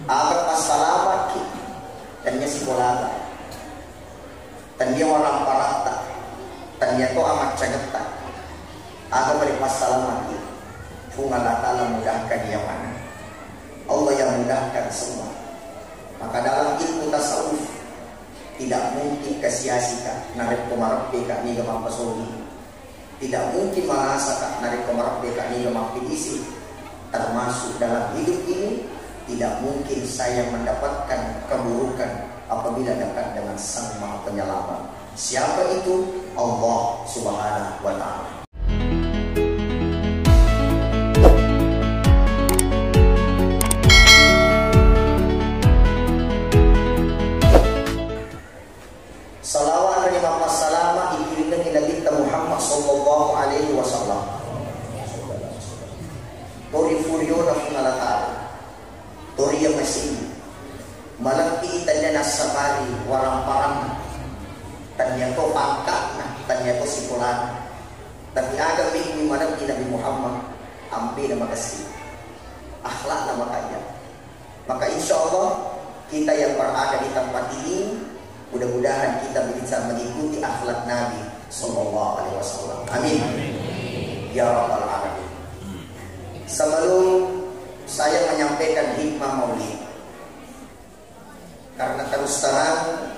Agar pasalamat tanya si bolata, tanya orang parata, tanya to amat cagata. Agar balik pasalamat kung Allah Ta'ala mudahkan dia mana. Allah yang mudahkan semua. Maka dalam ilmu tasawuf tidak mungkin kesia-sia narik komarabeka ni gamang pasoli. Tidak mungkin mengasakan narik komarabeka ni gamang pilisi. Termasuk dalam hidup ini tidak mungkin saya mendapatkan keburukan apabila dekat dengan Sang Maha Penyelamat. Siapa itu? Allah Subhanahu wa Ta'ala. Salawat dan lima salama dikirimkan ila kita Muhammad sallallahu alaihi wasallam. Tori furio na fungalata. Tori yang masih malampi tanya nasabari walang parang tanya to pangkat na tanya to sipulan. Tapi ada minggu malam di Nabi Muhammad ambil nama kasih akhlak nama kaya. Maka insya Allah kita yang berada di tempat ini mudah-mudahan kita bisa mengikuti akhlak Nabi sallallahu alaihi wasallam. Amin. Ya rabbal alamin. Sebelum saya menyampaikan hikmah maulid, karena terus terang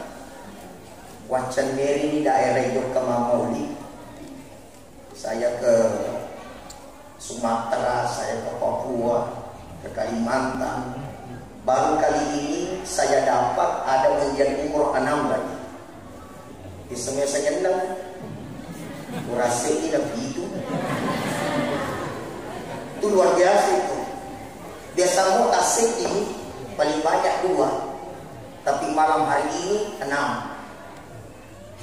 wacan meri di daerah Yogyakarta maulid, saya ke Sumatera, saya ke Papua, ke Kalimantan. Baru kali ini saya dapat ada ujian umur 6 lagi. Di semua saya kenal, kurasa tidak begitu. Itu luar biasa itu. Biasa mau tasik ini paling banyak 2, tapi malam hari ini 6.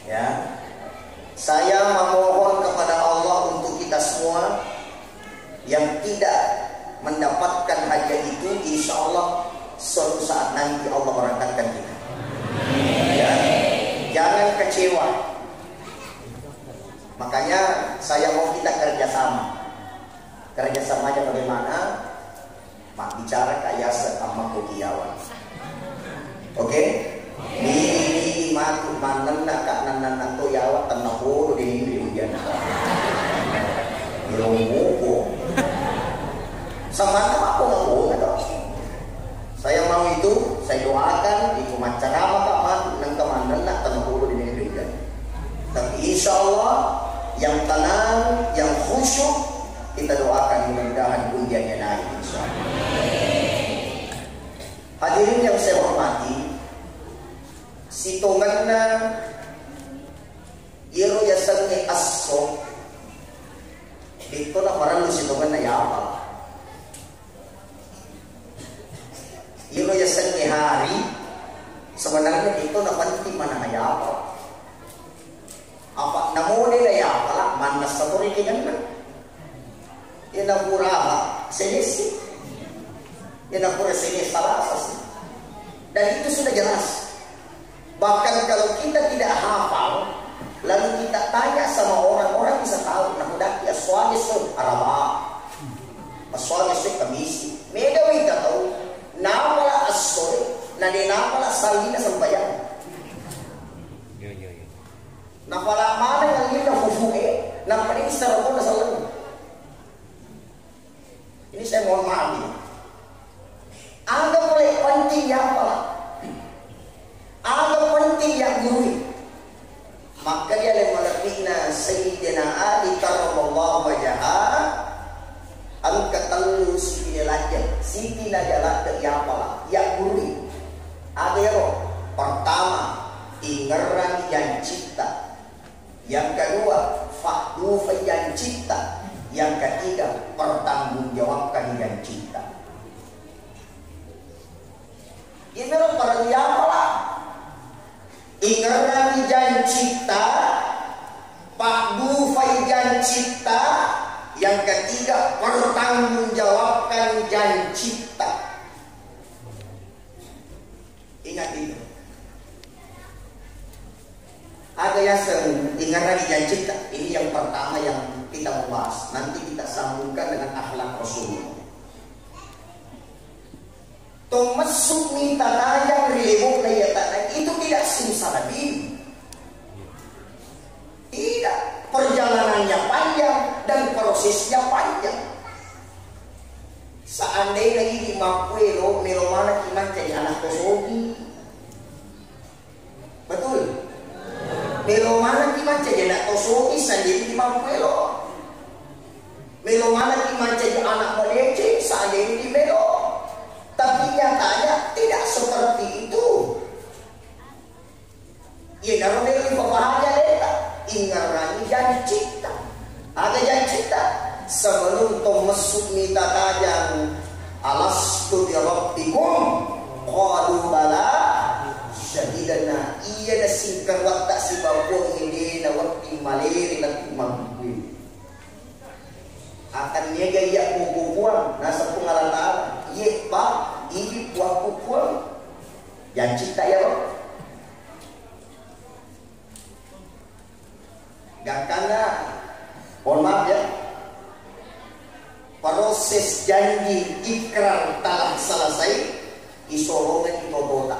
Ya, saya memohon kepada Allah untuk kita semua yang tidak mendapatkan hadiah itu, insya Allah suatu saat nanti Allah berangkatkan kita. Ya, jangan kecewa. Makanya saya mau kita kerjasama. Kerjasamanya bagaimana? Mak bicara kayak sama kokiawan. Oke? Ini matu manan nak kak nanan to yawa tanah bodo di ujian. Ilmu sama apa aku nggak mau. Saya mau itu, saya doakan itu macam apa kak mat nang kemandan nak tanah bodo di ujian. Tapi insya Allah yang tenang, yang khusyuk kita doakan mudah-mudahan ujiannya naik insya Allah. Hadirin yang saya hormati, sitonganna yero yasangi asso itu na parang sitonganna yapa. Yero yasangi hari sebenarnya itu na panti mana yapa. Apa namone na yapa lah mana sabori dengan inapuraha senesi, inapura senesi salah sih. Dan itu sudah jelas. Bahkan kalau kita tidak hafal, lalu kita tanya sama orang bisa tahu. Nah, udah ya suami so araba, suami so kamisi. Meda kita tahu. Nawala asore, nade nawala salina sampayan. Nawala mana yang kita fufuke, nampaknya sarapon na salam. Ini saya mohon maaf ini. Anggap oleh penting yang apa? Anggap penting yang gurih. Maka dia yang melebihna Sayyidina Ali karramallahu wajhaha angkat telu sini lagi. Siti najalah ke yang apa? Yang gurih. Ada yang pertama ingeran yang cipta. Yang kedua fahdu yang cipta. Yang ketiga, pertanggungjawabkan yang cinta. Ini loh para diapalah. Ingaran yang cinta, pakdu yang cinta. Yang ketiga, pertanggungjawabkan yang cinta. Ingat itu. Ada yang ingaran yang cinta. Ini yang pertama yang kita membahas. Nanti kita sambungkan dengan akhlak Rasulullah. to masuk minta tajang rilebok na yata itu tidak simsalabim. Tidak, perjalanannya panjang dan prosesnya panjang. Seandainya lagi di Mapuelo, melomana kiman jadi anak kosogi. Betul? Melomana kiman jadi anak kosogi sendiri di Mapuelo. Melomana kiman jadi anak Madece sendiri di Melo. Tapi nyatanya tidak seperti itu. Ya naruh di pembahanya leta. Ingarani janji cipta. Ada janji cipta. Sebelum to masuk minta tajang. Alastu bi rabbikum. Qalu bala. Syahidana. Iya na singkar wakta si babong ini na wakti maleri na timampu. Akan niya gaya kukukuan nasa pengalatan. Ye pak, ini kukukuan. Janji cipta ya pak. Gak karena, mohon maaf ya, proses janji ikrar telah selesai, isolongan itu kota.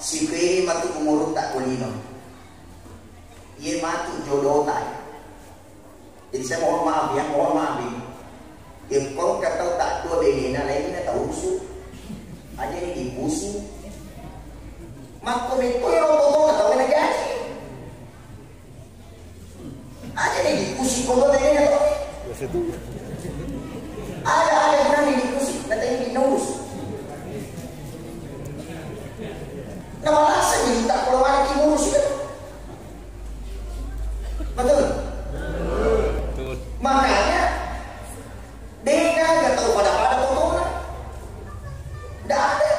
Si Peri mati umur tak kulino, ia mati jodoh tak. Jadi saya mohon maaf ya, mohon maaf ini. Dia kau kata tak dua benina lain ini tak usul, aja ini dipusi. Makom itu yang orang tahu kena gaji. Ada nih diskusi kalau tanya tu. Ada yang nih diskusi, nanti dinus. Nama rasa ni tak perlu ada kimurus itu. Betul. Makanya dia nggak tahu pada potongan. Tidak ada.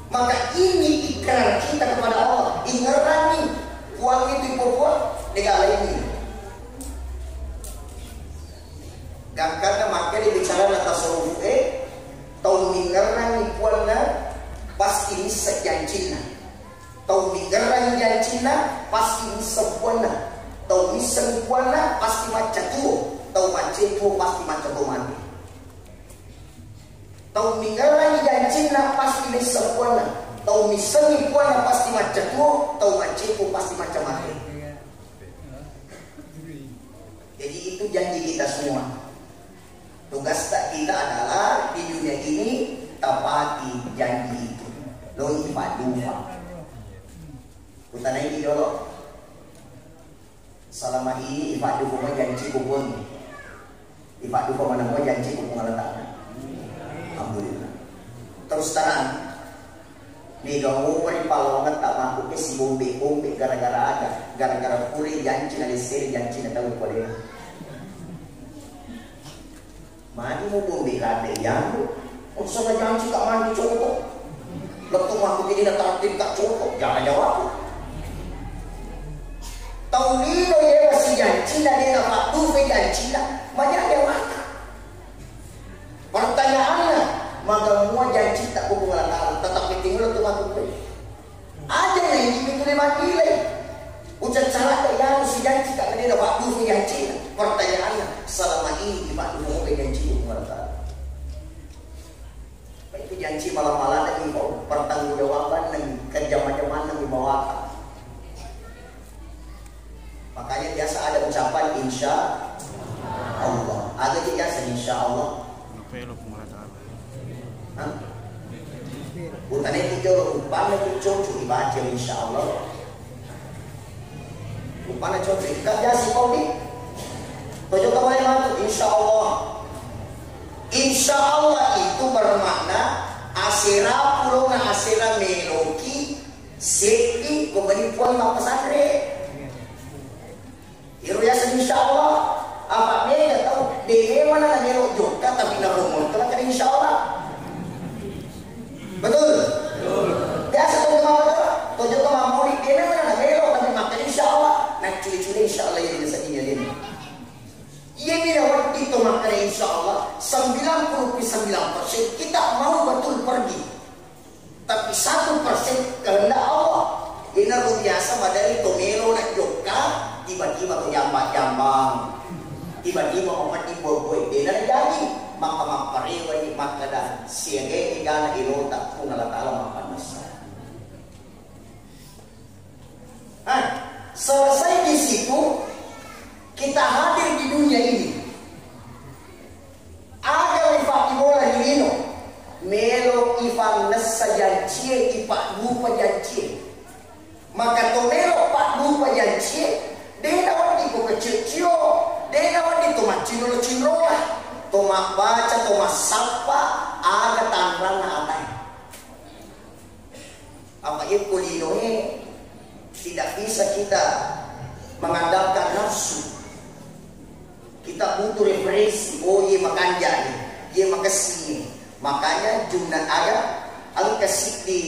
Maka ini ikrar kita kepada Allah. Ingerani uang itu pokok negara ini. Dan karena makanya dibicara atas tasawuf tahu ingerani puanna pasti ini sejanjina. Tahu ingerani janjina pasti ini sepuanna. Tahu miseng puanna pasti macam tu. Tahu macam tu pasti macam tu mati. Tahu minggaran janjina pasti ini sepuana. Tahu misalnya puana pasti macam tu. Tahu macam tu pasti macam mati. Jadi itu janji kita semua. Tugas kita adalah di dunia ini tepati janji itu. Lo ibaduha. Kutana ini dulu. Selama ini ibaduha janji kubun. Ibaduha mana mau janji kubun letak. Alhamdulillah. Terus terang nih kamu peripalongan tak mampu ke si bombe gara-gara ada gara-gara puri janji na seri janji na tahu pada mati mau bombe kade yang usah janji tak mandi cukup letup mampu jadi nak tertib tak cukup jangan jawab tahu ni lo ya si janji na dia nak tu janji na banyak yang mati. Pertanyaannya, maka semua janji tak hubungan Allah, tetapi tinggal tu makhluk. Ada yang dibikin mati. Ucap salah tak yang si janji tak kena dapat dua janji. Pertanyaannya, selama ini dibantu mau janji hubungan Allah. Itu janji malam-malam lagi pertanggungjawaban dan kerja macam-macam di bawah. Makanya biasa ada ucapan insya Allah. Ada biasa insya Allah. Bukan itu jauh upana itu cocok dibaca insyaallah. Upana cocok kerja si Pauli. Tujuh kemarin masuk insyaallah. Insyaallah itu bermakna asira pulungan asira meloki seki kembali puan mak pesantren. Iru ya insyaallah. Apa dia tahu dia mana melok juga tapi nak rumah kalau kan insyaallah. Betul? Betul. Biasa tujuh kemampuan murid dia mana nak melok tapi makan insyaallah. Nak curi-curi insyaallah yang bisa ini. Ia bila waktu itu makan insyaallah 99% kita mau betul pergi. Tapi 1% kehendak Allah. Ini luar biasa madari to melo nak joka tiba-tiba tu jambang. Tiba-tiba orang timbul boy dia nak jadi siege igana ilota kung Allah Ta'ala mapanasa. Selesai di situ, kita hadir di dunia ini. Aga ifa ibola hirino, melo ifa nasa jancie ipa lupa jancie. Maka to melo pa lupa jancie, dena wadi ko kecil-kecil, dena wadi to macino-cinola, to baca, to sapa, aga tanrang na atay. Apa itu kulinoe? Tidak bisa kita mengandalkan nafsu. Kita butuh referensi. Oh iya makan jadi, iya makasih. Makanya jumlah ayat ang kasih di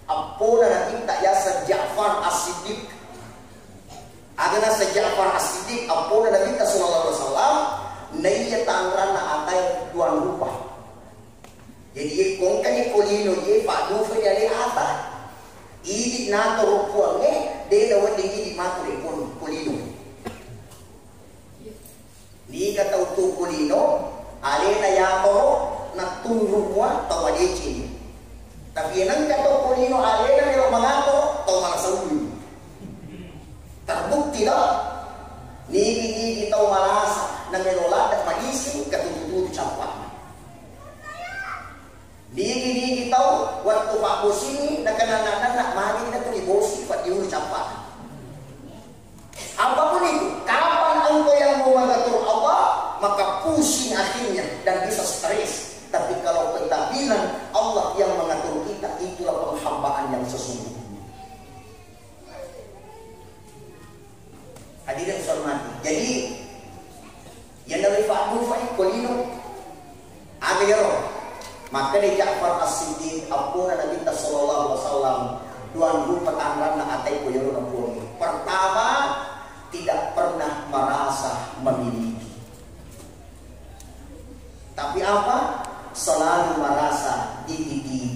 apona na kita yasa Ja'far As-Siddiq. Aga na sa Ja'far As-Siddiq apona na kita sallallahu alaihi wasallam naiya tangran na atay tuan rupa. Jadi kung kani kulino ye pa do fa yali ata. Idi nato rupuange de dawa dingi di matu de kulino. Ni kata utu kulino ale na yato na tunrumwa tawadeci. Tapi nang kata kulino ale na nilo mangato taw malasauli. Terbukti dah. Ni taw malasa na melola at magisi katututu campak. Digi tahu waktu Pak Bos ini nak kenal-kenal nak mari kita tuh dibosi Pak Diul campak. Apapun itu, kapan engkau yang mau mengatur Allah, maka pusing akhirnya dan bisa stres. Tapi kalau kita bilang Allah yang mengatur kita, itulah penghambaan yang sesungguhnya. Hadirin hormati. Jadi yang dari Pak Dufai Kolino ada ya roh. Maka di Ja'far As-Siddiq apuna Nabi sallallahu alaihi wasallam duan rupa tangran na atay ko yun ang puni. Pertama, tidak pernah merasa memiliki. Tapi apa? Selalu merasa ditipi.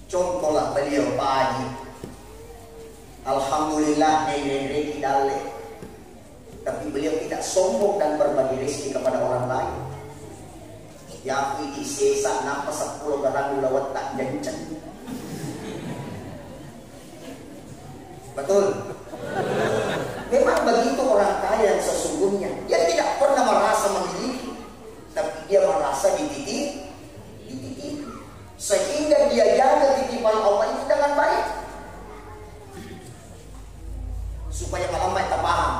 Contohlah beliau Pak Haji. Alhamdulillah nenek dale. Tapi beliau tidak sombong dan berbagi rezeki kepada orang lain. Yang ini sesa napas 10 garang lawat tak jancang. Betul. Memang begitu orang kaya yang sesungguhnya. Dia tidak pernah merasa memiliki, tapi dia merasa dititip. Sehingga dia jaga titipan Allah itu dengan baik. Supaya malam kita paham.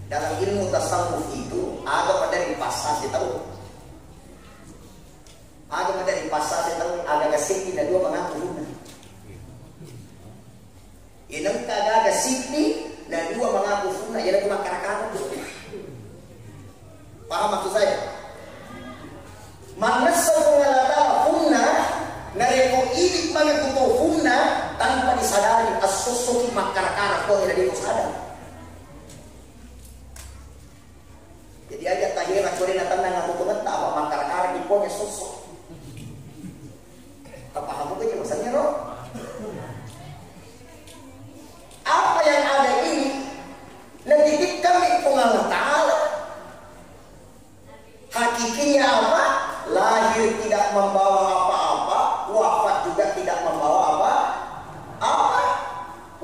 Dalam ilmu tasawuf itu agama dari pasasi tahu. Agama dari pasasi tahu agak sikti dan dua mengaku guna. Inang agak sikti dan dua mengaku guna ia cuma karakana. Paham maksud saya? Manasa mengalata guna nareko ini mengaku guna tanpa disadari asosoki makarakana kau tidak disadari. Jadi aja tahira kore na tanang nga tutungan tawa makar-kar ipo nya sosok. Paham ko maksudnya roh? Apa yang ada ini dititipkan di Allah Ta'ala. Hakikinya apa? Lahir tidak membawa apa-apa, wafat juga tidak membawa apa-apa.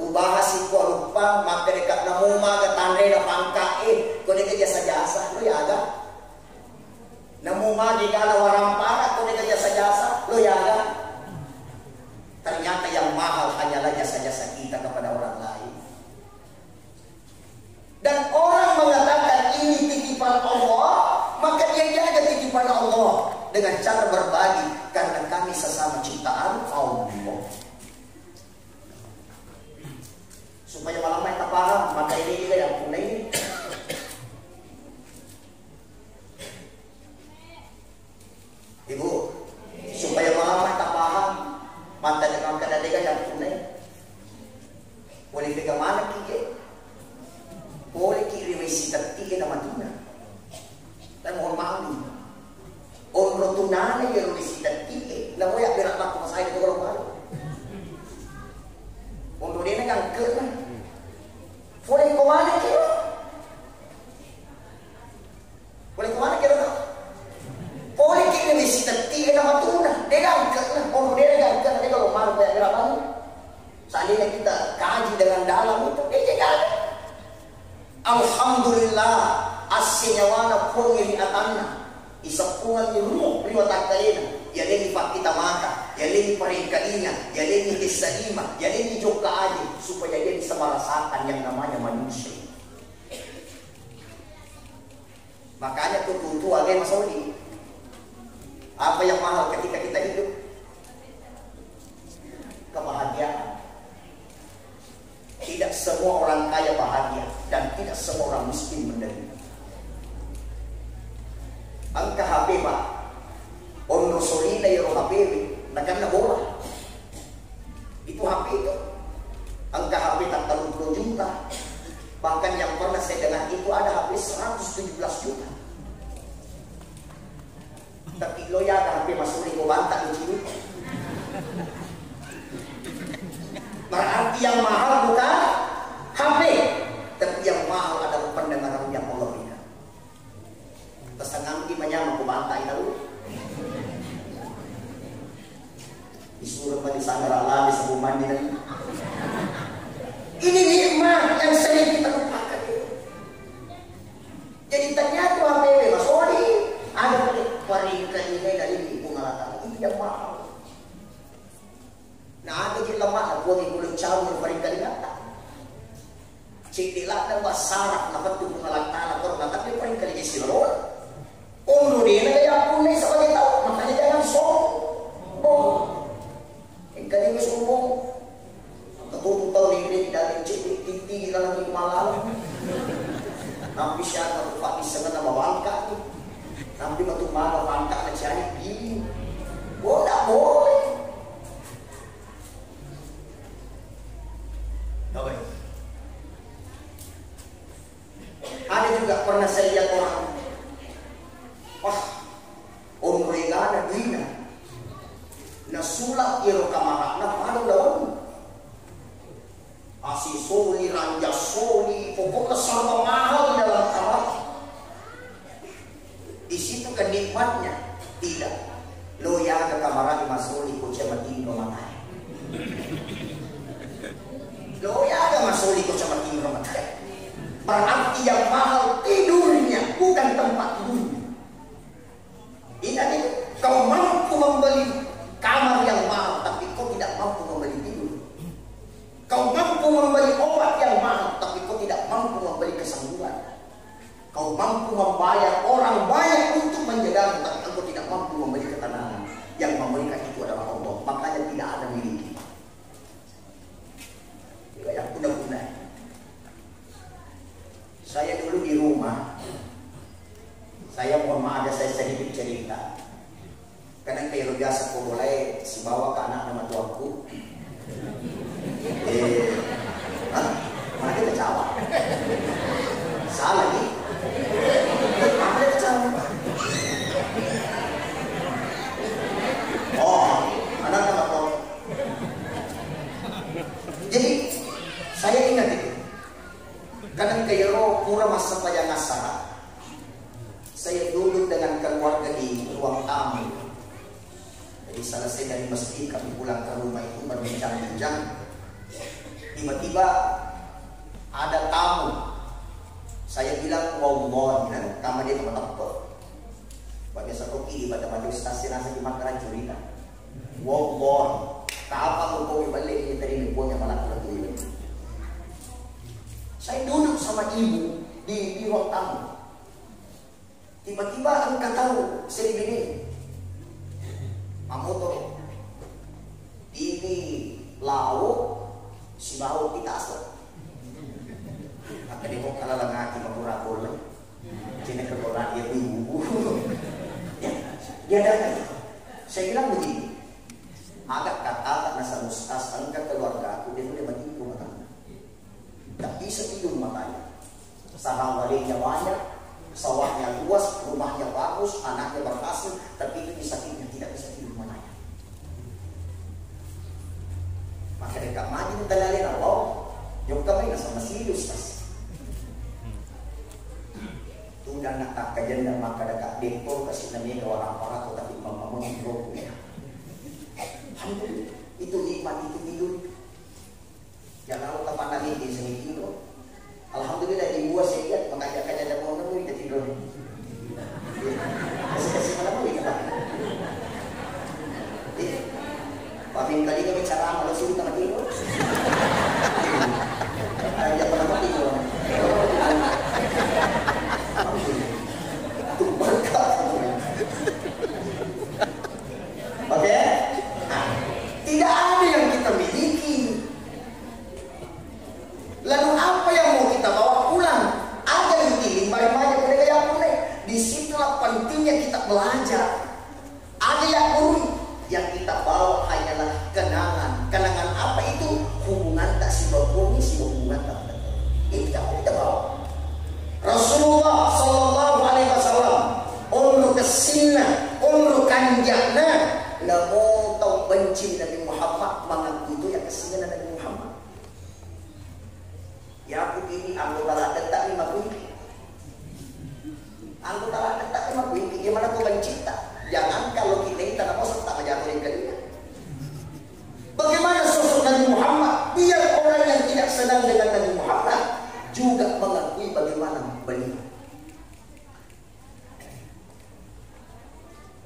Ubahas itu lupa maka dekat namu maga tandre na pangkae ko dekat jasa-jasa lo ya aga. Namu magi gala warampara ko dekat jasa-jasa lo ya aga. Ternyata yang mahal hanyalah jasa-jasa kita kepada orang lain. Dan orang mengatakan ini titipan Allah, maka dia jaga titipan Allah dengan cara berbagi karena kami sesama ciptaan Allah. Supaya malam kita paham, maka ini juga yang punya ini. Ibu, supaya malam kita paham, mata dengan kadang-kadang yang punya. Boleh pegang mana kiki? Boleh kirim isi tertiga nama tuna. Dan mohon maaf nih. Orang tunane yang isi tertiga, namun yang berat aku masih ada kalau malu. Untuk dia nak ke, boleh kau mana kira? Alhamdulillah asinyawana pungiri atanna isapungan ni rumo priwatakalina yaleni pakita maka yaleni paringkalina yaleni hisalima yaleni joka aja supaya dia bisa merasakan yang namanya manusia. Makanya tutu agak Mas Odi, apa yang mahal ketika kita hidup? Kebahagiaan. Tidak semua orang kaya bahagia dan tidak semua orang miskin menderita. Angka HP Pak, on rosolina yung HP, nakan na bola. Itu HP itu. Angka HP tak 30 juta. Bahkan yang pernah saya dengar itu ada HP 117 juta. Tapi lo ya ada HP masuk di bantang di sini. Berarti yang mahal bukan HP, tapi yang mahal adalah pendengaran yang Allah berikan. Tesangan gimana mau bantai dulu. Disuruh pada sanggar Allah di sebuah mandi dan ini nikmat yang sering kita lupakan. Jadi ternyata HP Mas Odi ada peringkat ini dari ibu ngalatan itu yang mahal. Nah ada je lemak na buat ibu caw yang peringkat ini tak. Cik dilat na basarap na betul mengalatan atau nggak tapi peringkat ini silor. Umur dia na kaya pun ni sebagai tahu makanya jangan sombong. Peringkat ini sombong. Ketua tahu ini tidak cik tinggi dalam di malam. Nampi siapa tu pak iseng na mawangka ni. Nampi betul mana wangka na cari ini. Boleh. Okay. Ada juga pernah saya lihat orang, wah, regana dina, nasulak iro kamarakna pada daun, asisoli, ranjasoli, pokoknya sama mahal di dalam kamar. Di situ kenikmatnya tidak, lo ya ke kamar masoli kucing mati romanai. Lo ya ada masuk ikut sama tim rumah tangga. Berarti yang mahal tidurnya bukan tempat tidurnya. Ini kau mampu membeli kamar yang mahal tapi kau tidak mampu membeli tidur. Kau mampu membeli obat yang mahal tapi kau tidak mampu membeli kesanggupan. Kau mampu membayar orang banyak untuk menjagamu tapi kau tidak mampu membeli ketenangan. Yang memberikan itu adalah Allah. Makanya tidak ada milik. Yang guna-guna. Saya dulu di rumah, saya mohon maaf ada saya sedikit cerita. Karena kayak biasa aku mulai si bawa ke anak nama tuaku. Mana kita jawab? Salah nih. Mana kita jawab? Oh, anak nama tuaku. Jadi saya ingat itu. Karena kayak pura masa payah ngasara. Saya duduk dengan keluarga di ruang tamu. Jadi selesai dari masjid kami pulang ke rumah itu berbincang-bincang. Tiba-tiba ada tamu. Saya bilang wallah bilang kamar dia tempat apa? Bagi satu kiri pada maju stasiun asal di Makassar cerita. Wallah kapan kau balik ini tadi punya malah lagi. Saya duduk sama ibu di ruang tamu. Tiba-tiba engkau tahu saya begini. Mamoto ini lauk si bau kita asal. Maka dia kok kalah lagi mengurang-urang. Cina kerbola dia ibu. Ya, dia datang. Saya bilang begini. Agak kata nasa mustas angkat keluarga aku dia boleh bagi rumah tangga. Tak bisa tidur matanya. Sarang walinya banyak, sawahnya luas, rumahnya bagus, anaknya berhasil, tapi itu sakitnya tidak bisa tidur matanya. Maka mereka maju mentalin Allah, yung kamay nasa masilus tas. Tunda nak kajian dan maka dekat depor kasih namanya orang para kau tapi mamamu hidro punya. Itu nikmat itu tidur. Jangan lupa pandang ini sini tidur. Alhamdulillah di gua saya kesina umur kanjakna namo tau benci Nabi Muhammad mengaku itu yang kesina Nabi Muhammad. Ya aku ini anggota ladat tak 5 kuiki. Anggota ladat tak 5 kuiki. Gimana kau benci tak? Jangan kalau kita tak mau tak menjatuhin ke dia. Bagaimana sosok Nabi Muhammad? Biar orang yang tidak senang dengan Nabi Muhammad juga mengakui bagaimana beliau.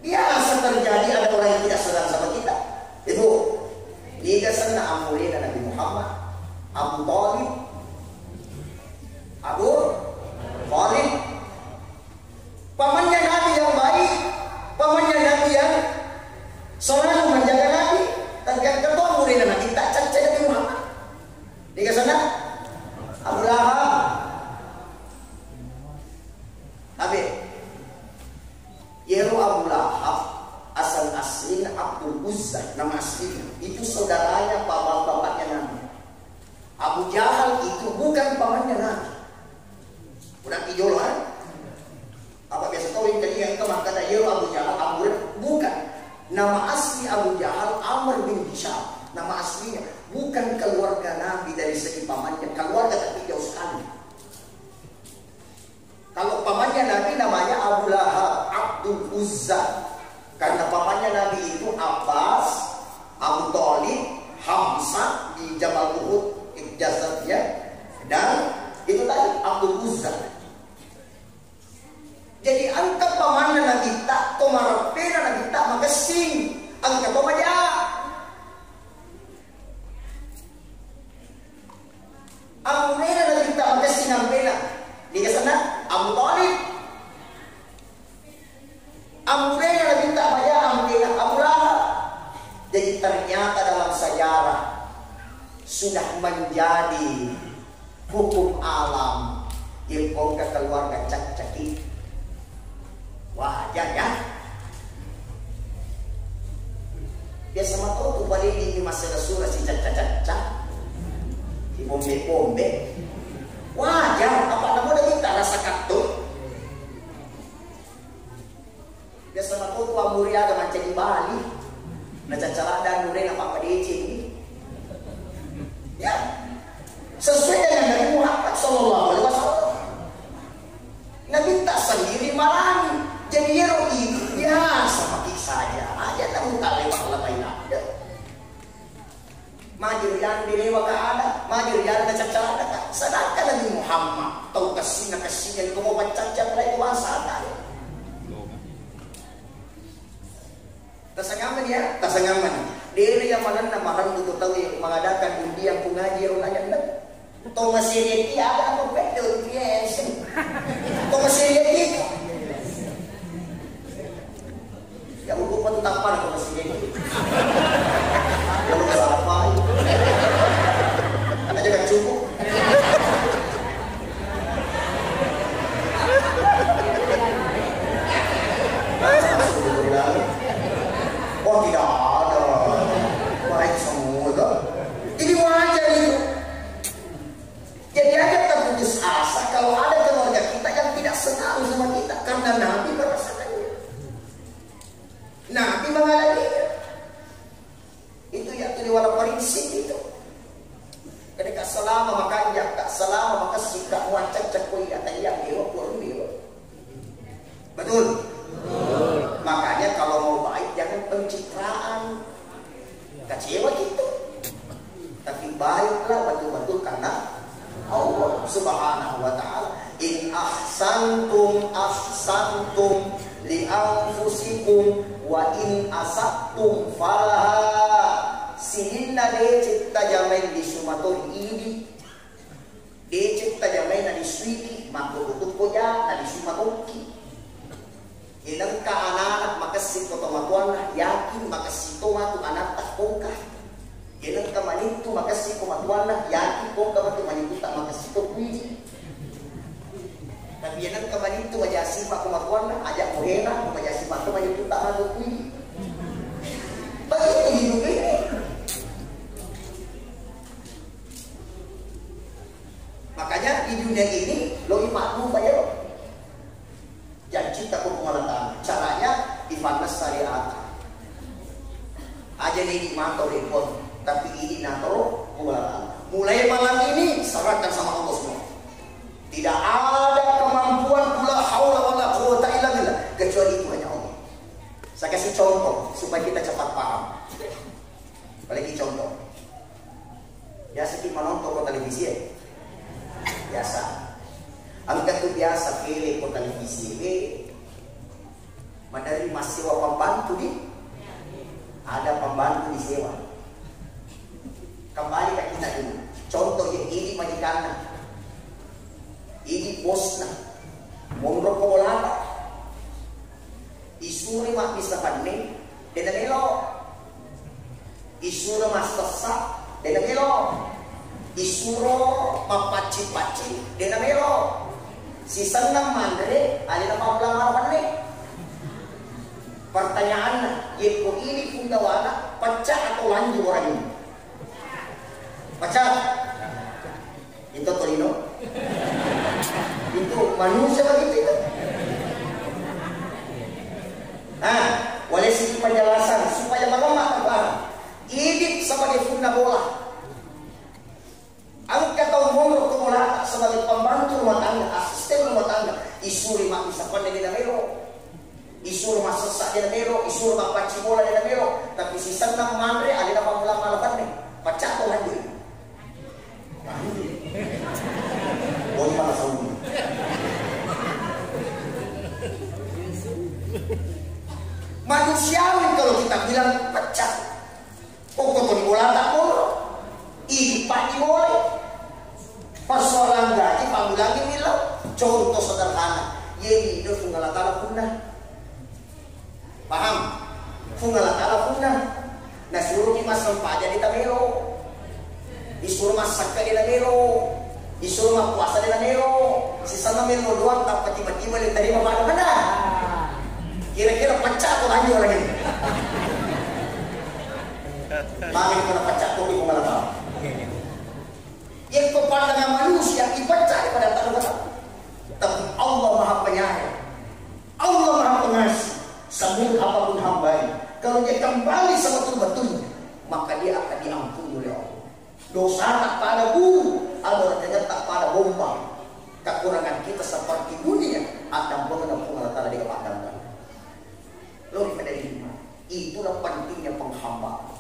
Biasa terjadi ada orang yang tidak senang sama kita. Itu dia senang amulina Nabi Muhammad, Abu Talib, Abu Talib, pamannya Nabi yang baik, pamannya Nabi yang selalu menjaga Nabi. Dan yang kedua amulina Nabi tak caca Nabi Muhammad. Dia sana Abu Lahab, Nabi Yeru Abu Lahab asal aslinya Abdul Uzza, nama aslinya itu saudaranya bapaknya Nabi. Abu Jahal itu bukan pamannya Nabi. Udah idola kan? Apa biasa tahu yang tadi yang teman kata Yeru Abu Jahal, Abu bukan. Nama asli Abu Jahal Amr bin Hisham. Nama aslinya bukan keluarga Nabi dari segi pamannya, keluarga tapi jauh sekali. Kalau pamannya Nabi namanya Abu Lahab, Abdul Uzza. Karena pamannya Nabi itu Abbas, Abu Talib, Hamzah di Jabal Uhud, jasadnya, dan itu tadi Abdul Uzza. Jadi angka pamannya Nabi tak, tomarapena Nabi tak magasing, angka pamaja. Amrena Nabi tak magasing ang pena. Di sana Abu Talib, Amrena Nabi tak maja amrena Abu Lahab. Jadi ternyata dalam sejarah sudah menjadi hukum alam yang ke keluarga cak-caki. Wajar ya. Biasa mah tuh balik di masalah surah si cak-cak-cak, si bombe-bombe. Wajar, apa namanya kita rasa katut. Biasa mah tuh muria ada macam di Bali. Nah cacalah dan muria apa di sini. Ya, sesuai dengan Nabi Muhammad Sallallahu Alaihi Wasallam. Nabi tak sendiri marani. Jadi Yeroi biasa pakai saja. Aja tahu tak lewat lain ada. Maju yang dilewa ke ada, maju yang cacat ada. Sedangkan Nabi Muhammad tahu kasihnya itu mau cacat lagi bahasa ada. Tasangaman ya, tasangaman. Diri yang mana namaran untuk tahu mengadakan undian pengaji orang yang tahu masih dia ada apa betul yes. Tahu masih dia ya udah pun tampar ke masjid ini. Kalau apa? Aja kan cukup. Oh tidak ada. Baik semua. Jadi wajar itu. Jadi aja terputus asa kalau ada keluarga kita yang tidak senang sama kita karena Nabi merasakan. Nabi mengalaminya. Itu ya tuh wala prinsip itu. Ketika selama maka tak selama maka sikap muacak cekoi atau yang dewa pun dewa. Betul. Makanya kalau mau baik jangan pencitraan. Kecewa gitu. Tapi baiklah betul-betul karena Allah Subhanahu wa taala. In ahsantum ahsantum li anfusikum wa in asabtum falaha. Sininna de cipta jamai di sumator ini. De cipta jamai na di suiki makututup ko ya na di sumatoki. Ilang ka anak makasih ko tomatuan na yakin makasih to matu anak tak kongka. Ilang ka maninto makasih ko matuan na yakin kongka matu maninto tak makasih to kuiji. Tapi yang kemarin itu majasi pak kematuan lah, ajak muhera, majasi pak kemarin itu tak ada kuih. Begitu hidup ini. Makanya di dunia ini lo imakmu bayar. Janji kita kumulatan. Caranya ifanas syariat. Aja nih mantau repot, tapi ini nato kumulatan. Mulai malam ini serahkan sama Allah semua. Tidak ada kemampuan pula haula wala quwata illa billah kecuali itu hanya Allah. Saya kasih contoh supaya kita cepat paham. Apalagi contoh. Biasa kita menonton televisi ya. Biasa. Angkat itu biasa pilih ke televisi. Madari masih sewa pembantu di. Ada pembantu di sewa. Kembali ke kita dulu. Contoh yang ini majikannya. Ini bosnya. Mongrok ko wala pa. Isuri mak bisa paning. Denangelo. Isura mas tesak. Denangelo. Isuro mapaci-paci. Denangelo. Si senang mandre. Alina pablang harapan ni. Pertanyaannya. Yeko ini pundawana. Pecah atau lanjut orang ini? Pecah. Itu Torino. Itu manusia begitu itu. Oleh sisi penjelasan supaya bagaimana terpaham. Idit sebagai funda bola. Angkat tahun mongrok ke bola sebagai pembantu rumah tangga, asisten rumah tangga. Isuri mak bisa pandai di namero. Isuri mak sesak di namero. Isuri mak paci bola di namero. Tapi si senang mandre ada nama pulang malapan nih. Pecah atau lanjut? Boleh malah saudara. Manusiawi kalau kita bilang pecah. Pokok di bola tak boleh. Ipati boleh. Persoalan gaji panggulangi bilang. Contoh sederhana. Ye itu fungalatala punah. Paham? Fungalatala punah. Nah suruh mas sempaja di tabelo. Disuruh masak di tabelo. Disuruh mak puasa di tabelo. Sisa namelo doang tak tiba-tiba lihat tadi mana. Kira-kira pecah atau lanjut lagi? Mami kena pecah tuh di pengalatan. Yang kepandangan manusia dipecah pada tanah. Tapi Allah Maha Penyayang, Allah Maha Pengasih. Sebut apapun hamba, kalau dia kembali sebetul-betulnya, maka dia akan diampuni oleh Allah. Dosa tak pada guru, adoranya tak pada bomba. Kekurangan kita seperti dunia akan mengenal pengalatan di kepadanya. Lalu pada lima, itulah pentingnya penghambaan.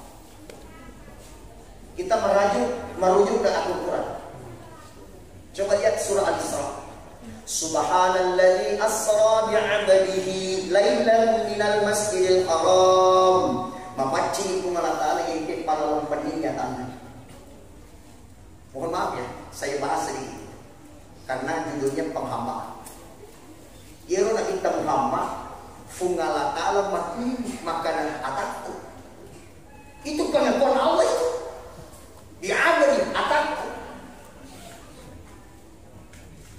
Kita merujuk ke Al-Quran. Coba lihat surah Al-Isra. Subhanalladzi asra bi'abdihi lailan minal masjidil haram. Mapaci pengalatan yang kita pada peninggalan. Mohon maaf ya, saya bahas sedikit karena judulnya penghambaan. Yero nak kita menghamba. Fungala ta'ala makanan atakku. Itu pengakuan Allah itu. Diabadi atakku.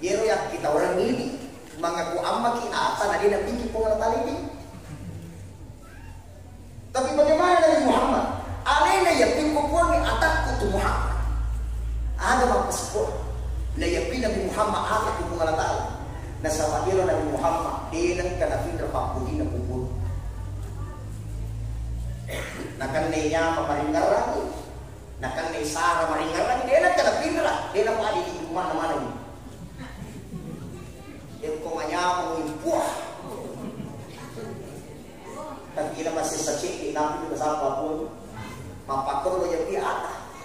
Yero yang kita orang ini mengaku amma ki ata na dia nabi pungala ta'ala ini. Tapi bagaimana Nabi Muhammad? Alena ya pingkupuan ni atakku tu Muhammad. Ada mapasipur. La yapi Nabi Muhammad atakku pungala ta'ala. Nasama hero Nabi Muhammad dinang kanapin rapapudi na pupul. Nakan niya mamaringarang, nakan ni Sarah maringarang, dinang kanapin ra, dinang pa di rumah naman ni. Yung kumanya mengimpuah. Tapi kita masih secik di nabi kita siapa pun, mapakor lo yang piata.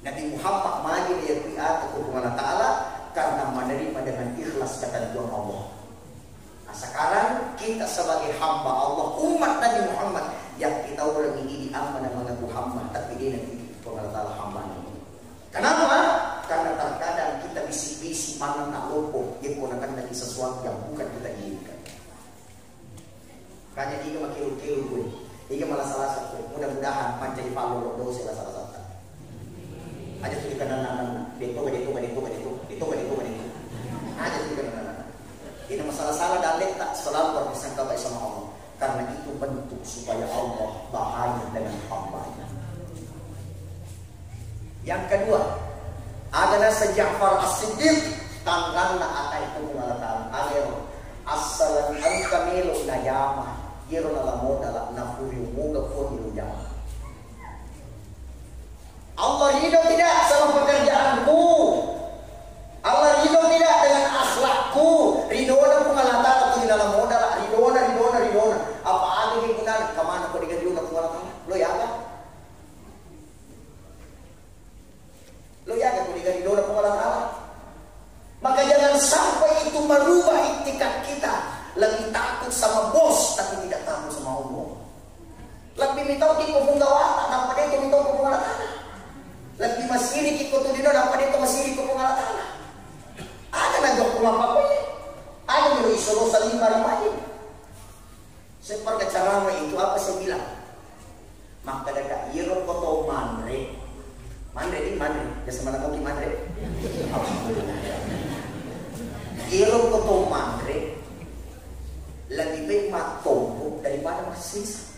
Nabi Muhammad maju dia piata ke Allah Taala. Karena menerima dengan ikhlas ketentuan Allah. Nah sekarang kita sebagai hamba Allah, umat Nabi Muhammad yang kita orang ini diamanah mengaku hamba, tapi dia nanti pengalatala hamba ini. Kenapa? Karena terkadang kita bisik-bisik mana nak lopo, dia ponakan lagi sesuatu yang bukan kita inginkan. Kanya dia makiru-kiru gue, dia malah salah satu. Mudah-mudahan pancai palo dosa salah satu. Aja tuh dikanan-kanan, itu. Aja tuh dikanan-kanan. Ini masalah-salah dan tak selalu bersangka baik sama Allah. Karena itu bentuk supaya Allah bahaya dengan hambanya. Yang kedua, adalah sejak Ja'far As-Siddiq tanggalna atai itu mengatakan alero asalan ang kamelo na yama yero na lamodala na puriumuga po niluyama. Allah ridho tidak sama pekerjaanku, Allah ridho tidak dengan akhlakku, ridho na pengalatan aku di dalam modal, ridho na apa ada yang guna kemana kau digaji na pengalatan lo ya kan? Lo ya kan kau digaji na pengalatan. Maka jangan sampai itu merubah itikat kita. Lagi takut sama bos tapi tidak takut sama Allah. Lagi minta kita punggawata nampak dia itu minta punggawata. Lagi masiri kita tu dino nampak dia itu masiri punggawata. Ada nagok apa pun. Ada yang isolo saling mari-mari. Seperti cara itu apa saya bilang. Maka dekat iro koto mandre. Mandre ini mandre. Jasa mana kau ki mandre? Iro koto mandre lebih baik matombo daripada masisa.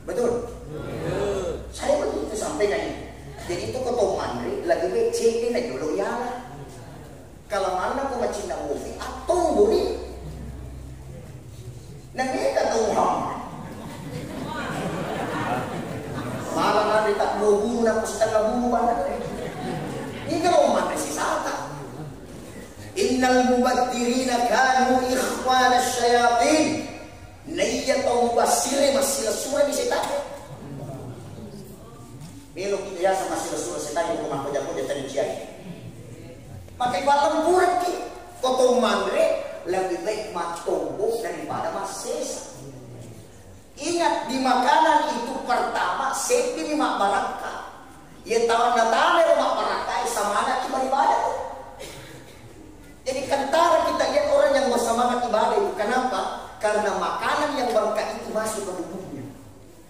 Betul? Saya begitu sampaikan ini. Jadi itu koto mandre lebih baik cek na dulu ya. Kalau mana ko macina movie atong buri. Nangita tong ham. Malah na tak buru na pustaka buru banget. Ini kalau mandre si sata. Innal mubadzirina kanu ikhwana syayatin. Nayyatau mubasire masih surah di setan. Melo kita ya sama surah setan yang rumah koja-koja tadi ciai. Pakai balam purki koto mandre lebih baik matombo daripada masesa. Ingat di makanan itu pertama sepi ni mak baraka. Ya tahu natane mak baraka sama anak ibadah. Jadi kantara kita lihat orang yang bersemangat ibadah itu. Kenapa? Karena makanan yang berkah itu masuk ke tubuhnya.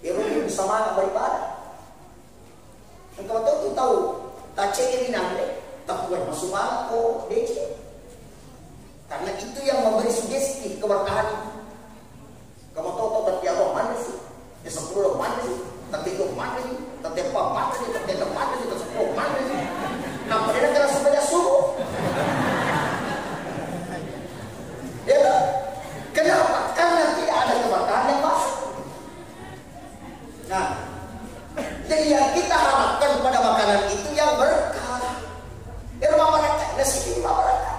Ya orang bersemangat beribadah. Dan kalau tahu tak cek ini nanti, tak buat masuk malam kok dece. Karena itu yang memberi sugesti keberkahan itu. Kamu tahu tapi apa mana sih? Ya 10 mana sih? Tapi itu mana sih? Tapi apa mana sih? Tapi itu mana sih? Tapi 10 mana sih? Nah, mereka kena supaya suruh. Ya, kenapa? Karena tidak ada keberkahan yang masuk. Nah, jadi yang kita harapkan pada makanan itu yang berkah. Rumah mereka, nasi ini rumah mereka.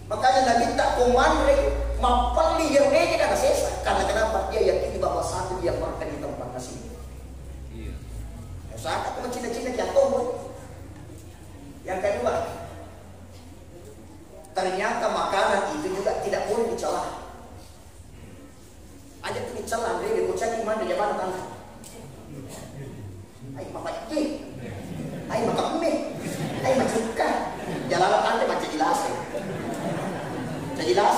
Makanya Nabi tak komandre, mapali yang ini kan sesa. Karena kenapa? Dia yakini bahwa satu yang berkah di tempat nasi ini. Iya. Saat aku mencina-cina jatuh. Yang kedua, ternyata makanan itu juga tidak boleh dicela. Ada tuh dicela, dia bocah gimana dia mana tangan? Ay mapaki, ay makapme, ay macuka. Jalan anda macam jelas, jelas.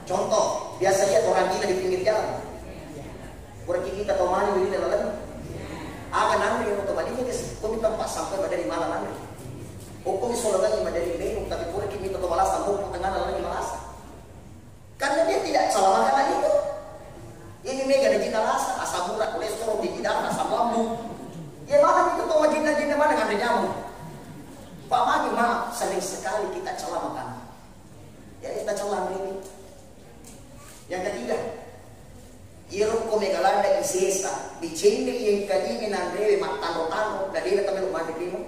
Contoh, biasa lihat orang gila di pinggir jalan. Orang kita tahu mana begini lalu. Akan nanti yang untuk balik ini, kau minta tempat sampai pada di mana nanti. Hukum soalnya dari minum, tapi boleh kita tahu malas, hukum tengah lalu di malas. Karena dia tidak salah makanan itu. Ini mega ada jina rasa, asam urat, kolesterol, tinggi darah, asam lambung. Ya mana itu tahu jina mana kan ada nyamuk. Pak Mami maaf, sering sekali kita celah makanan. Ya kita celah ini. Yang ketiga, iruk ko megalanda isesa, bicende yang kali menandre matano-tano, dari kita melumah dikimo.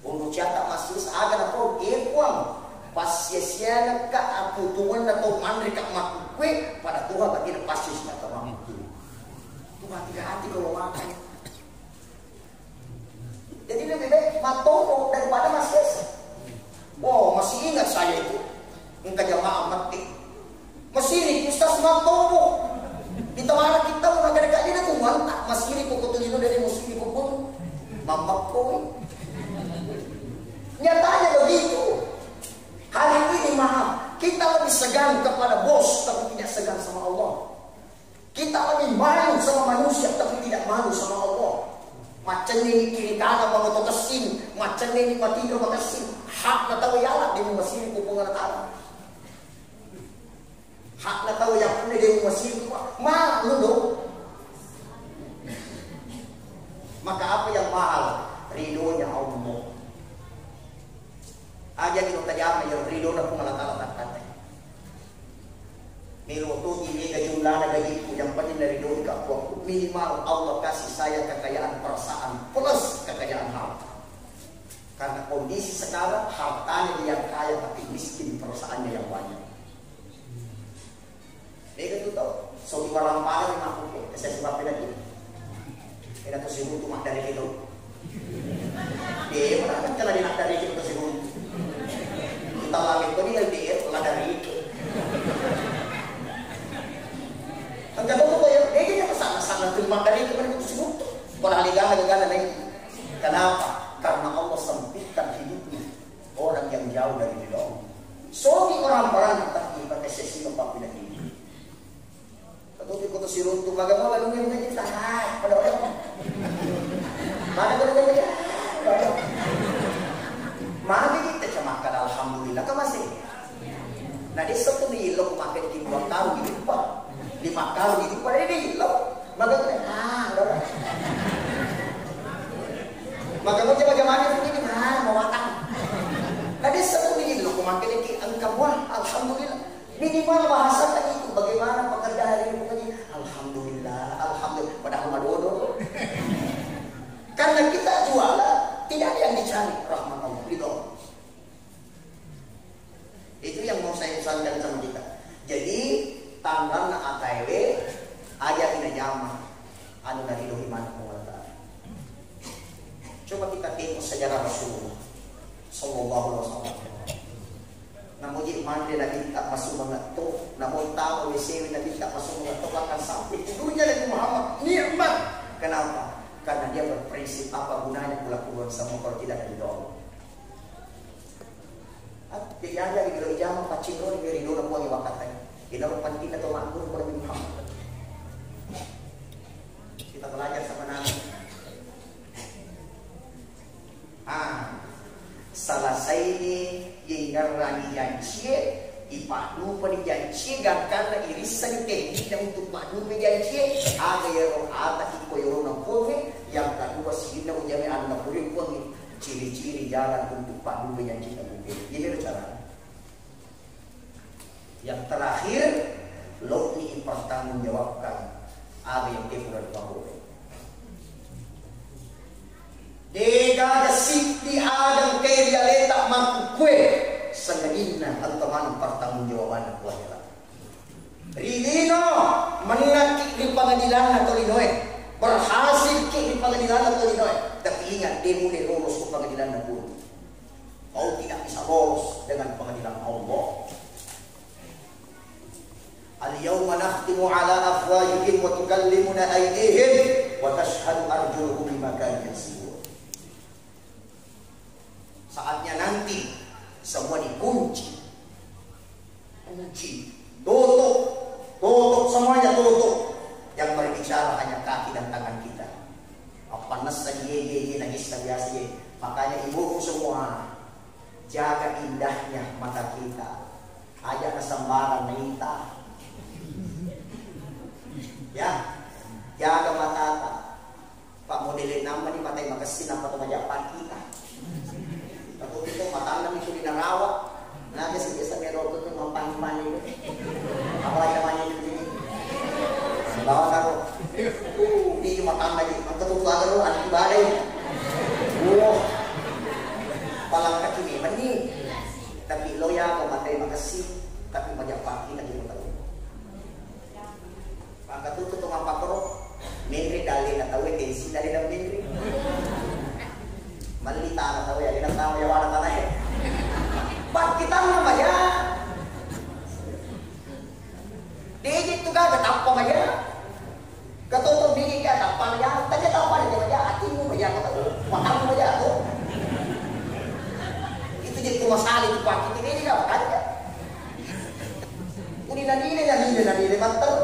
Untuk catat masih agak apa ekuang pasien ka aku tuan atau mandri ka makukwe pada Tuhan bagi pasien kata mampu. Tuhan tidak hati kalau makan. Jadi lebih baik matomo daripada masih. Wow, masih ingat saya itu engkau jamaah mati. Masih ini Ustaz matomo. Kita mana kita mau agak-agak ini tuh mantap. Masih ini pokok tuh dari musuh di pokok mambak koi. Nyatanya begitu. Hari ini maaf, kita lebih segan kepada bos tapi tidak segan sama Allah. Kita lebih malu sama manusia tapi tidak malu sama Allah. Macam ini kiri kanan mau kesin, macam ini mati ke kesin. Hak na tahu ya di masih kupungan tanah. Hak na tahu yang punya di masih malu dong. Maka apa yang mahal? Ridhonya Allah. minimal Allah kasih saya kekayaan perasaan plus kekayaan harta. Karena kondisi sekarang hartanya dia kaya tapi miskin perasaannya yang banyak. Dia itu tahu, so orang parah yang aku saya sebabnya lagi. Kita tuh sibuk tuh mak dari itu. Dia mana kan kalau dia nak dari itu tuh sibuk. Kita lagi tuh dia lah dari itu. Enggak tahu ya, dia sama-sama tuh mak dari itu kan itu sibuk. Kalau haligan lagi. Kenapa? Karena Allah sempitkan hidupnya orang yang jauh dari Allah. So orang-orang tapi pakai sesi apa pilih ini. Atau kita sirun tu bagaimana lalu yang kita pada orang. Mana kalau kita mana kita cemakan alhamdulillah kan masih. Nah di satu ni lo makan di 2 tahun di depan 5 tahun di depan ini lo maka maka mo bagaimana begini mau matang. Nah di satu ni lo makan di angka buah alhamdulillah. Minimal bahasa tadi itu bagaimana pekerjaan hari ini pokoknya alhamdulillah padahal madodo. Karena kita jualan tidak ada yang dicari rahmat Allah ridho. Itu yang mau saya pesankan sama kita. Jadi tanggal na AKW aja inajama anu dari dohiman Allah. Coba kita tengok sejarah Rasulullah sallallahu alaihi wasallam. Namun iman dia Nabi tak masuk mengetuk, namun tahu Yesus Nabi tak masuk mengetuk akan sampai tidurnya Nabi Muhammad nikmat. Kenapa? Karena dia berprinsip apa gunanya pula keluar sama kalau tidak ada doa. Jadi ada di dalam jamaah pacino di beri doa puang wakatnya. Kita pantin atau makmur kepada Nabi Muhammad. Kita belajar sama Nabi. Selesai ini yengarani janji ipahnu pada janji karena irisan teknik dan untuk pahnu janji ada yang ada ikoyo na kove yang kedua sihina ujame anak boleh pun ciri-ciri jalan untuk pahnu janji dan mungkin ini cara. Yang terakhir lo ni pertanggungjawabkan ada yang kekurangan bahwa Dega siti adam kaya dia letak mampu kue sengaja antaman pertanggungjawaban kuasa. Rilino menakik di pengadilan atau linoe berhasil di pengadilan atau linoe. Tapi ingat dia boleh lolos ke pengadilan pun. Kau tidak bisa lolos dengan pengadilan Allah. Al-yawma nakhtimu ala afwahihim wa tukallimuna aydihim wa tashhadu arjuluhum bima kanu yaksibun. Saatnya nanti semua dikunci, tutup semuanya tutup. Yang berbicara hanya kaki dan tangan kita. Apa nasa ye nangis biasa ye. Makanya ibuku semua jaga indahnya mata kita. Aja kesembaran minta. Ya, jaga mata. Pak modelin nama di mata yang makasih apa tuh majapan kita. Atau itu matanan itu dinarawak. Nah, biasa merokok itu mampan itu. Apalagi namanya itu ini. Bawa karo. Di matan lagi. Mantap agar lu anak badai. Palang kaki ni mani. Tapi loya ko matay makasih. Tapi banyak pagi lagi mo tahu. Pagkatuto to ang pakro. Menri dali na tawe tensi dali na menri. Malita na tahu ya, kita tahu ya wala tanah ya. Pak kita nama ya. Digit tu kan ketapa aja. Ketutup dingin ya ketapa aja. Tanya tahu apa dia aja, hatimu aja kata. Matamu aja tuh. Itu jadi masalah itu Pak. Ini enggak ada. Uni nani mantel.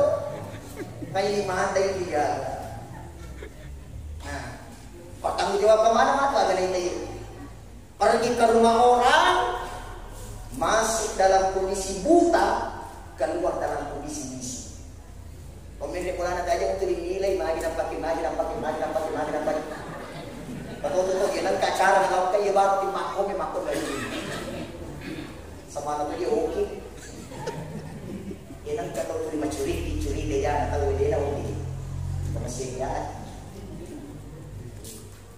Kayak mata dia. Tanggung jawab kemana mata ganit itu. Pergi ke rumah orang, masuk dalam kondisi buta, keluar dalam kondisi bisu. Pemilik pulang aja untuk dinilai, mari dapat. Betul jangan kacara kalau kayak baru di makom dari ini. Semalam dia oke. Jangan kata untuk dicuri dia atau dia oke. masih ya.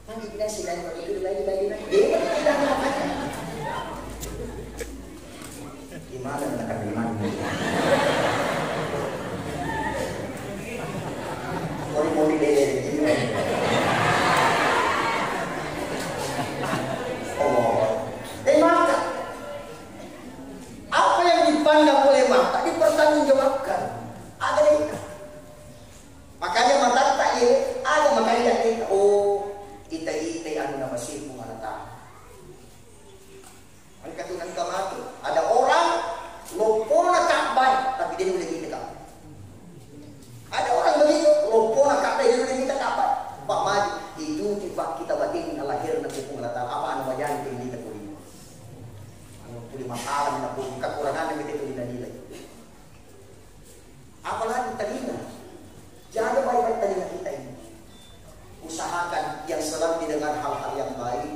Kami tidak sedang begitu lagi. Dia tidak makanya. Gimana menekan gimana? Mau deh. Maka apa yang dipandang oleh mata dipertanggungjawabkan. Ada deh. Makanya mata tak ye, ada makanya kita kita anu nama sibuk mana tahu. Mereka tuh nanti mati. Ada orang lopona Ka'bah tapi dia boleh kita Ka'bah. Ada orang begitu lopona Ka'bah dia boleh kita Ka'bah. Pak maju itu tiba kita batin lahir nanti pun tahu apa anu majani tinggi kita kulit. Anu kulit makalan nak pun kekurangan yang kita tidak nilai. Apalagi telinga. Jaga baik-baik telinga kita ini. Usahakan yang selalu didengar hal-hal yang baik.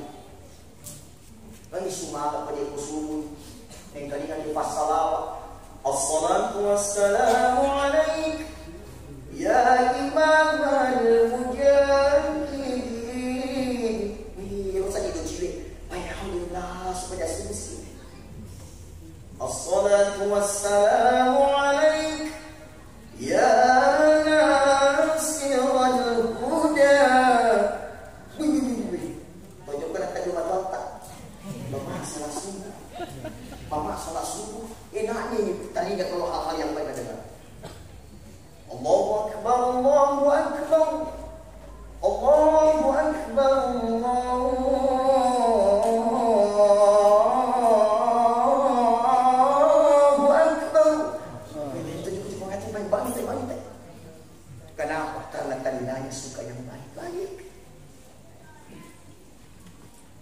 Ini sumaga pada kusumun. Yang telinga di fasalawat. Assalatu wassalamu alaik. Ya imam al-mujahidin. Ini urusan itu cilik. Alhamdulillah supaya selesai. Assalatu wassalamu alaik. Ya nasirul huda. Tunjukkan tadi mata. Mama salat subuh. Enak nih tadi kalau hal-hal yang baik dengar. Allahu akbar, Allahu akbar. Allahu akbar, Allahu akbar. Itu mengatakan baik-baik. Kenapa? Karena telinganya suka yang baik-baik.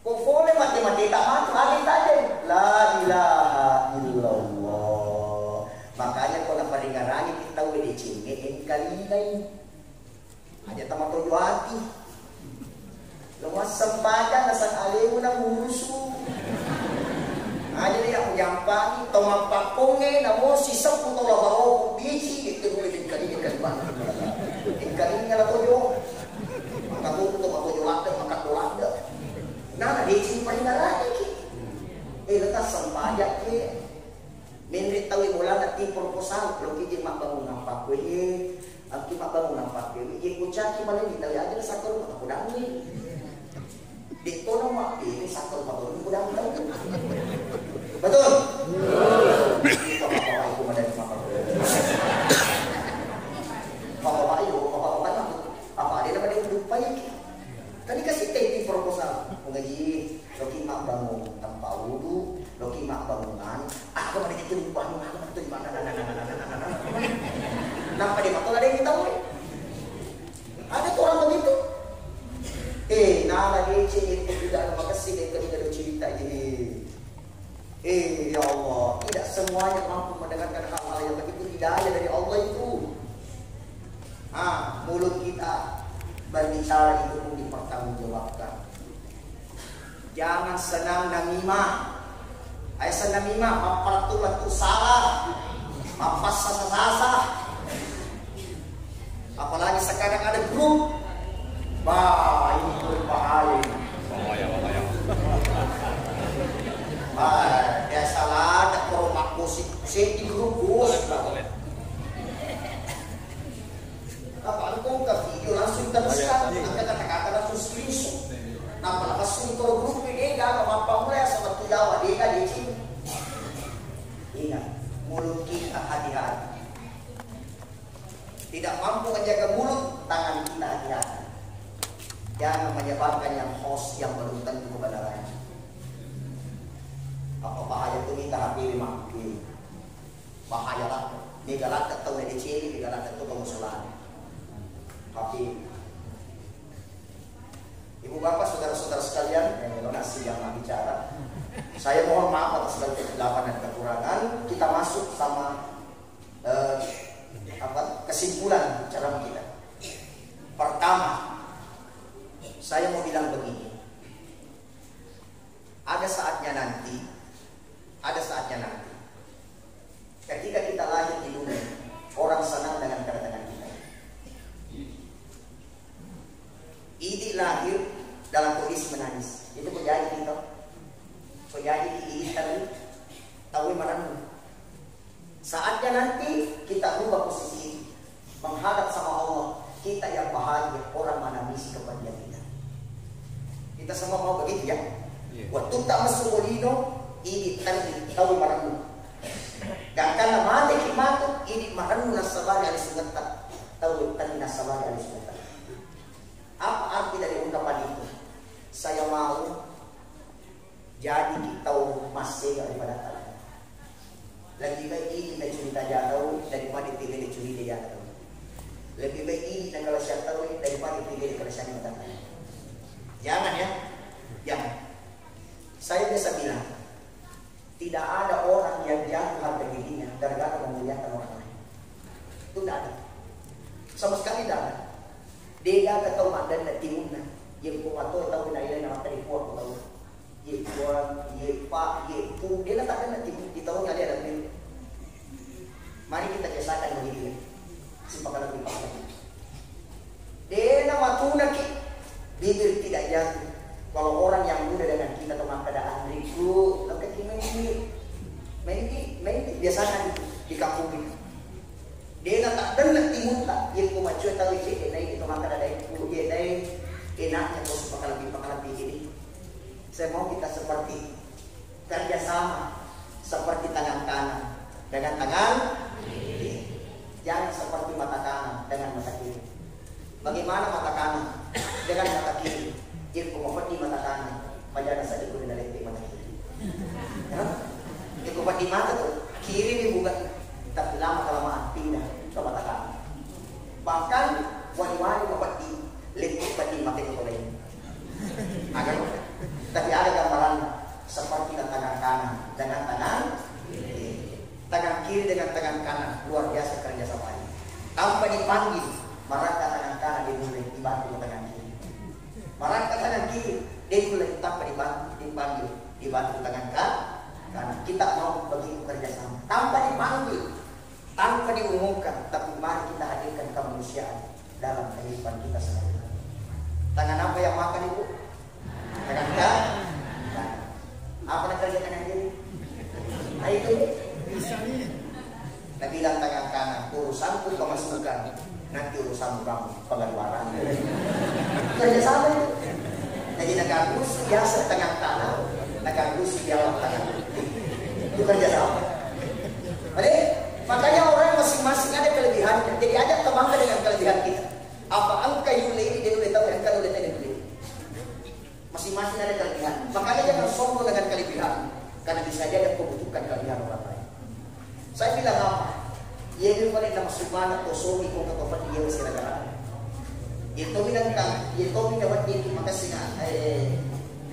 Kau boleh mati-mati tak mati lagi saja. La ilaha illallah. Makanya kalau peringarannya kita boleh dicengkein kali ini. Aja tamat tujuh hati. Lemas sempadan dasar alemu na murusu. Aja dia yang jampani toma pakonge na mo sisap ko to labaw bisi itu boleh dikali mana. Dikali ngala toyo. Maka tuh toyo lada maka lada. Nah, di sini peringarannya ki. Letak sempadan ki. Menrit tahu mula nanti proposal kalau kita mak bangun nampak we, kita mak bangun nampak we. Ye kucak kita malah kita aja satu rumah aku dangi. Di tono mak ini satu rumah aku dangi tahu. Betul. Kita bapak ibu mana di mak aku. Bapak ibu apa dia dapat dia lupa ya. Tadi kasih teknik proposal mengaji. Loki mak bangun tanpa wudu, loki mak bangunan. Aku mana kita bangunan itu di mana? Nampak dia betul ada yang kita tahu. Ada tuh orang begitu. Nala dia cerita tidak ada makasih dia kerja cerita ini. Ya Allah, tidak semuanya mampu mendengarkan hal-hal yang begitu hidayah dari Allah itu. Mulut kita berbicara itu pun dipertanggungjawabkan. Jangan senang namimah. Aisyah namimah mapartulah tu salah. Mapas sasa-sasa. Apalagi sekarang ada grup. Bah, ini berbahaya. Bahaya. Ya salah ada korumak musik di grup bos. Apa engkau ke video langsung teruskan. Angkat kata-kata langsung screenshot. Nampak langsung kalau grup ini gak apa-apa mulai sama tu Jawa dia kan di sini. Ingat, mulut kita hati-hati. Tidak mampu menjaga mulut, tangan kita hati-hati. Jangan menyebabkan yang host yang belum tentu kebenarannya. Apa bahaya tu kita hati maki. Bahaya lah. Ni galak tahu di sini, ni galak tahu kemusuhan. Tapi Ibu bapak, saudara-saudara sekalian, yang donasi yang bicara, saya mohon maaf atas segala kegelapan dan kekurangan. Kita masuk sama kesimpulan bicara kita. Pertama, saya mau bilang begini. Ada saatnya nanti, ketika kita lahir di dunia, orang senang dengan kedatangan kita. tulis menangis. Itu kok jadi kita. Kok jadi diitar tahu marah. Saatnya nanti kita rubah posisi ini, menghadap sama Allah. Kita yang bahagia, orang mana misi kebahagiaan kita. Kita semua mau begitu ya. Waktu tak masuk molino, ini tadi tahu marah. Dan karena mati kimatu, ini marah nasabari alis sunata. Tahu tadi nasabari alis sunata. Apa arti dari ungkapan itu? Saya mau jadi kita masih daripada kalian. Lebih baik ini kita cerita jauh daripada tidak dicuri dia jauh. Lebih baik ini dan kalau saya tahu daripada tidak kalau saya minta. Jangan ya, jangan. Saya biasa bilang, tidak ada orang yang jatuh harga dirinya gara-gara memuliakan orang lain. Itu tidak ada. Sama sekali tidak ada. Dia kata madan dan timuna. Yang kuatnya tahu nilai nama tadi kuat tahu. Ye kuat, ye pak, ye pu. Dia letakkan nanti di tahun kali ada milik. Mari kita kisahkan begini. Simpakan lebih pakai. Dia nama tuna ki. Bibir tidak jatuh. Kalau orang yang muda dengan kita teman keadaan riku, tapi kita main biasanya di kampung ini. Dia tak dengar timur tak. Ye ku macam tahu je naik itu makan ada itu ye naik enaknya bos bakal lebih ini. Saya mau kita seperti kerjasama, seperti tangan kanan dengan tangan kiri. Jangan seperti mata kanan dengan mata kiri. Bagaimana mata kanan dengan mata kiri? Dia kumpul di mata kanan, majana saja kuda dalam mata kiri. Dia kumpul di mata tuh kiri ini bukan, tapi lama-kelamaan pindah ke mata kanan. Bahkan wali-wali kumpul di lekuk di mata kiri. Agar tapi ada gambaran seperti tangan kanan dengan tangan kiri. Tangan kiri dengan tangan kanan luar biasa kerja sama ini. Tanpa dipanggil, merangkak tangan kanan dimulai dibantu tangan kiri. Merangkak tangan kiri dimulai tanpa dipanggil dibantu tangan kanan. Kita mau begitu kerja sama tanpa dipanggil, tanpa diumumkan, tapi mari kita hadirkan kemanusiaan dalam kehidupan kita sehari-hari. Tangan apa yang makan itu? Tangan kanan. Apa yang kerja kanan kiri? Nah itu Nah bilang tangan kanan, urusanku pemasukan, nanti urusanmu kamu pengeluaran. Kerja sama itu. Jadi negara musuh biasa tangan kanan, negara musuh jawab tangan kiri. Itu kerja sama. Oke? Makanya orang masing-masing ada kelebihannya. Jadi ada teman dengan kelebihan kita. Apa angka yule ini dia boleh tahu angka yule tadi boleh. Masing-masing ada kelebihan. Makanya jangan sombong dengan kelebihan. Karena bisa jadi membutuhkan kelebihan orang lain. Saya bilang apa? Ia boleh nama sumana atau somi kau kata dia mesti negara. Itu bilang kan, itu dapat ini makasih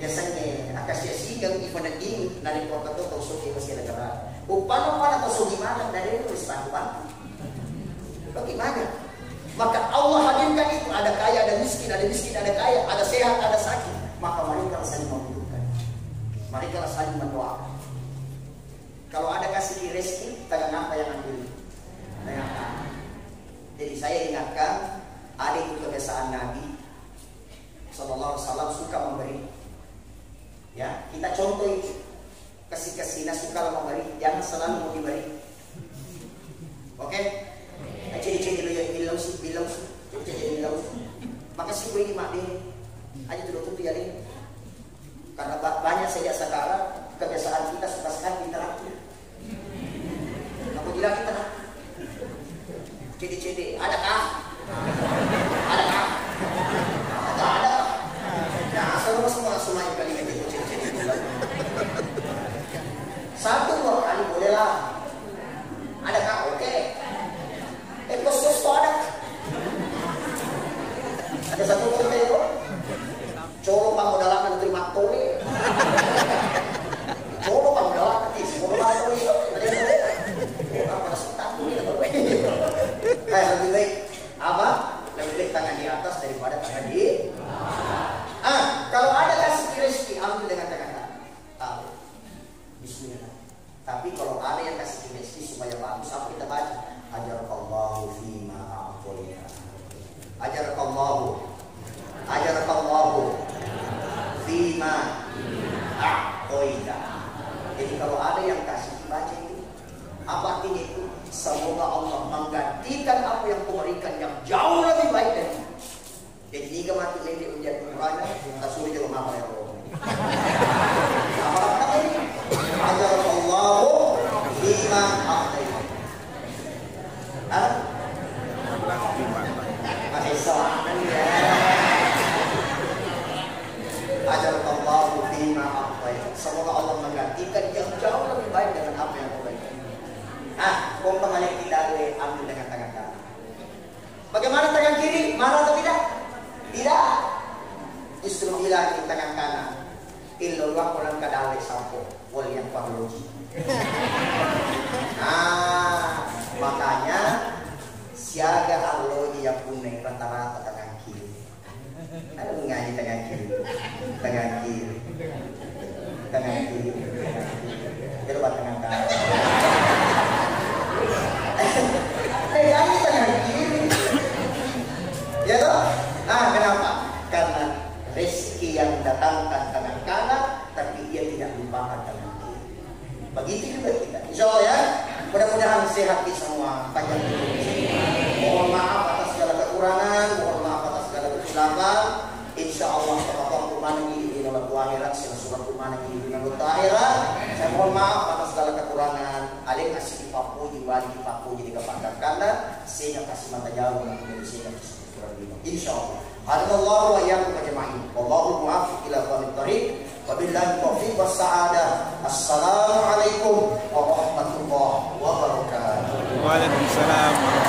biasanya akasih sigang ibadah ini dari kota itu atau somi mesti negara. Upana atau somi mana dari itu mesti bantu. Bagaimana? Maka Allah hadirkan itu ada kaya, ada miskin, ada kaya, ada sehat, ada sakit. Maka mereka saling membutuhkan. Mereka saling mendoakan. Kalau ada kasih rezeki, tangan apa yang ambil? Tangan kanan. Jadi saya ingatkan, ada itu kebiasaan Nabi Sallallahu Alaihi Wasallam suka memberi. Ya, kita contoh itu. Kasih-kasihnya suka memberi, jangan selalu mau diberi. Oke? Jadi bilang makasih gue ini mak deh. Aja tuh ya deh. Karena banyak sejak sekarang kebiasaan kita suka sekali interaktif. Aku bilang kita CD adakah? Adakah? Ada. Nah, semua yang kali ini CD. Satu dua kali boleh lah. Adakah? Oke. Kos ada. Ada satu itu. Colo panggodalan terima tole. Colo panggodalan semua tole. Apa setahu ini baru. Lebih baik apa? Lebih baik tangan di atas daripada tangan di bawah. Kalau ada kasih rezeki ambil dengan tangan kanan. Tahu. Bismillah. Tapi kalau ada yang kasih fima a'toita. Jadi kalau ada yang kasih baca itu, apa artinya itu? Semoga Allah menggantikan apa yang kau berikan yang jauh lebih baik dari itu. Jadi jika mati lele menjadi umrahnya, tak sulit jauh apa ya Allah. Apa ini? Ajar Allahu fima a'toita. Masih salah ya. Ajar Allahu fima a'toita. Semoga Allah menggantikan yang jauh lebih baik dengan apa yang kau berikan. Kau pengalih kita ambil dengan tangan kanan. Bagaimana tangan kiri? Marah atau tidak? Tidak. Justru bilang di tangan kanan. Illallah kolam kadale sampo. Wal yang pahloji. Makanya siaga arloji yang punai rata-rata tangan kiri. Ada mengaji tangan kiri. Tangan kiri. Tangan kiri. Coba tangan kanan. Jangan tangan kiri. Ya toh? Kenapa? Karena rezeki yang datangkan tangan kanan, tapi ia tidak lupakan tangan kiri. Begitu juga kita. Insya Allah ya. Mudah-mudahan sehat kita semua, panjang hidup. Mohon maaf atas segala kekurangan, mohon maaf atas segala kesilapan. Insya Allah taqabbal rumana di dalam akhirat, surat rumana di dalam akhirat. Saya mohon maaf atas segala kekurangan. Alih kasih dipapu, dibalik dipapu jadi kepada kanan, sehingga kasih mata jauh dan menjadi sehingga kurang lima. Insya Allah. Alhamdulillah wa iyyakum ajma'in. Wallahu muwaffiq ila aqwamit thoriq. Wabillahi taufiq was sa'adah. Assalamualaikum warahmatullahi wabarakatuh. Waalaikumsalam.